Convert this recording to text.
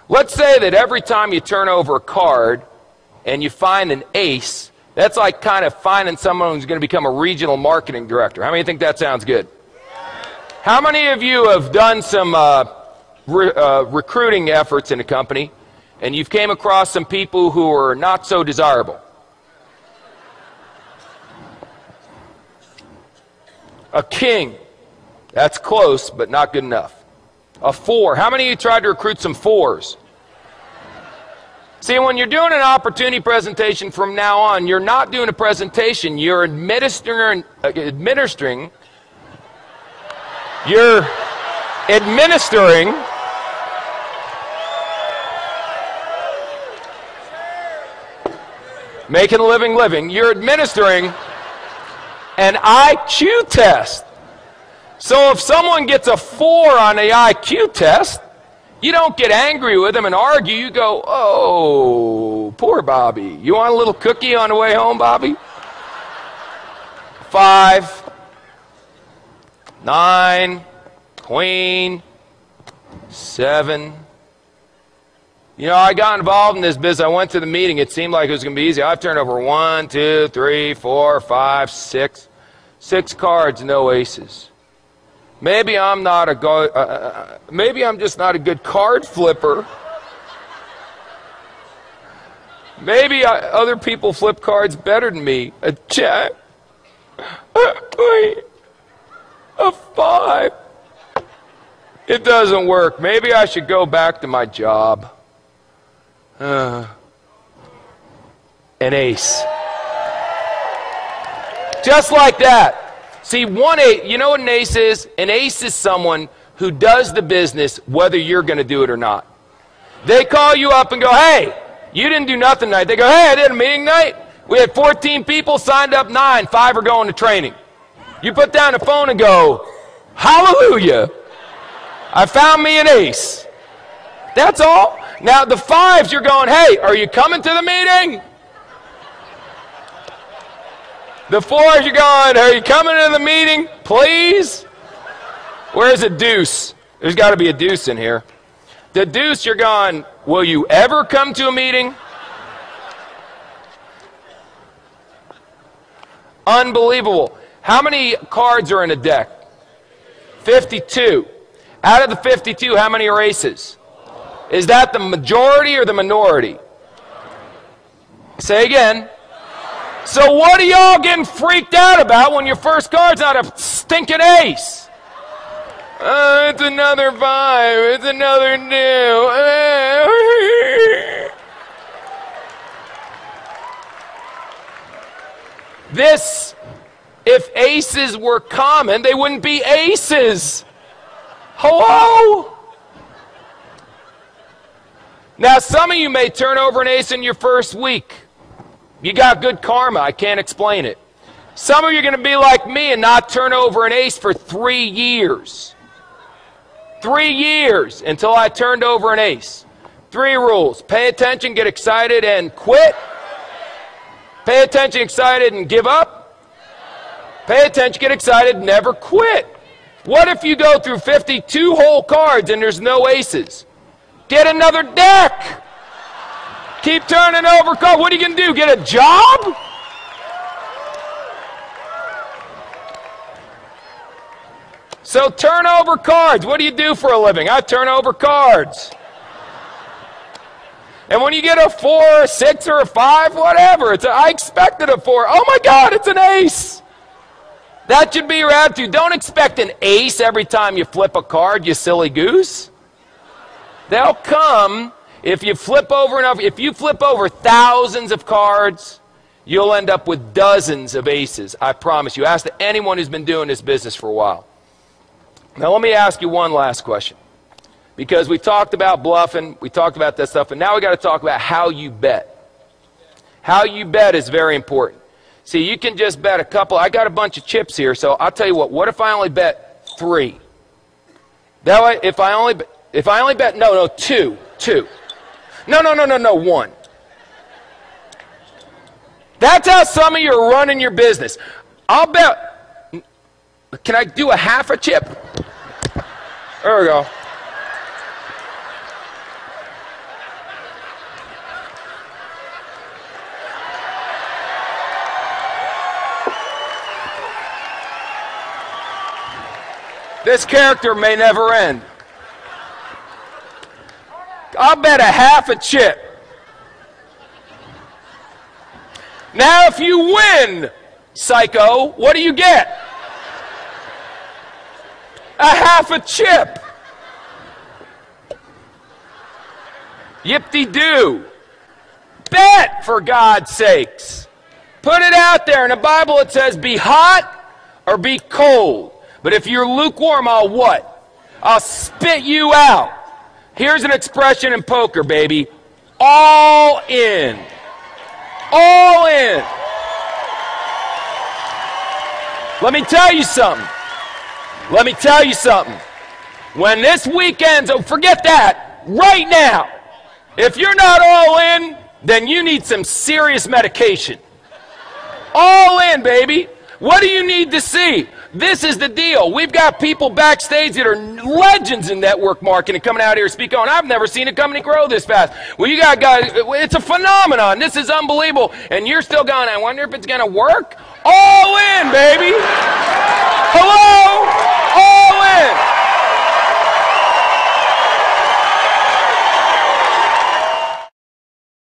Let's say that every time you turn over a card and you find an ace, that's like kind of finding someone who's going to become a regional marketing director. How many think that sounds good? How many of you have done some recruiting efforts in a company and you've came across some people who are not so desirable? A king. That's close, but not good enough. A 4. How many of you tried to recruit some 4s? See, when you're doing an opportunity presentation from now on, you're not doing a presentation. You're administering making a living. You're administering an IQ test. So if someone gets a 4 on the IQ test, you don't get angry with them and argue. You go, oh, poor Bobby. You want a little cookie on the way home, Bobby? 5, 9, queen, 7. You know, I got involved in this business. I went to the meeting. It seemed like it was going to be easy. I've turned over 1, 2, 3, 4, 5, 6. 6 cards, no aces. Maybe I'm not a maybe I'm just not a good card flipper. Maybe other people flip cards better than me. A jack, a 5. It doesn't work. Maybe I should go back to my job. An ace. Just like that. See, 1 8, you know what an ace is? An ace is someone who does the business whether you're going to do it or not. They call you up and go, hey, you didn't do nothing tonight. They go, hey, I did a meeting tonight. We had 14 people, signed up 9, 5 are going to training. You put down the phone and go, hallelujah, I found me an ace. That's all. Now the 5s, you're going, hey, are you coming to the meeting? The 4s, you're going, are you coming to the meeting, please? Where's a deuce? There's got to be a deuce in here. The deuce, you're going, will you ever come to a meeting? Unbelievable. How many cards are in a deck? 52. Out of the 52, how many are aces? Is that the majority or the minority? Say again. So what are y'all getting freaked out about when your first card's not a stinking ace? It's another 5. It's another 2. This, if aces were common, they wouldn't be aces. Hello? Now, some of you may turn over an ace in your first week. You got good karma. I can't explain it. Some of you are going to be like me and not turn over an ace for 3 years. 3 years until I turned over an ace. 3 rules. Pay attention, get excited, and quit. Pay attention, excited, and give up. Pay attention, get excited, never quit. What if you go through 52 whole cards and there's no aces? Get another deck. Keep turning over cards. What are you going to do? Get a job? So turn over cards. What do you do for a living? I turn over cards. And when you get a 4, a 6, or a 5, whatever, I expected a 4. Oh my God, it's an ace. That should be your attitude. Don't expect an ace every time you flip a card, you silly goose. They'll come. If you flip over enough, if you flip over thousands of cards, you'll end up with dozens of aces. I promise you. Ask anyone who's been doing this business for a while. Now let me ask you one last question. Because we talked about bluffing, we talked about that stuff, and now we got to talk about how you bet. How you bet is very important. See, you can just bet a couple. I got a bunch of chips here, so I'll tell you what if I only bet 3? That way, if I only bet, no, 2. No, 1. That's how some of you are running your business. I'll bet, can I do a half a chip? There we go. This character may never end. I'll bet a half a chip. Now, if you win, psycho, what do you get? A half a chip. Yip-de-doo. Bet, for God's sakes. Put it out there. In the Bible it says, be hot or be cold. But if you're lukewarm, I'll what? I'll spit you out. Here's an expression in poker, baby. All in. All in. Let me tell you something. Let me tell you something. When this weekend's over, forget that. Right now. If you're not all in, then you need some serious medication. All in, baby. What do you need to see? This is the deal. We've got people backstage that are legends in network marketing coming out here speaking on. I've never seen a company grow this fast. Well, you got guys, it's a phenomenon. This is unbelievable. And you're still going, I wonder if it's going to work? All in, baby.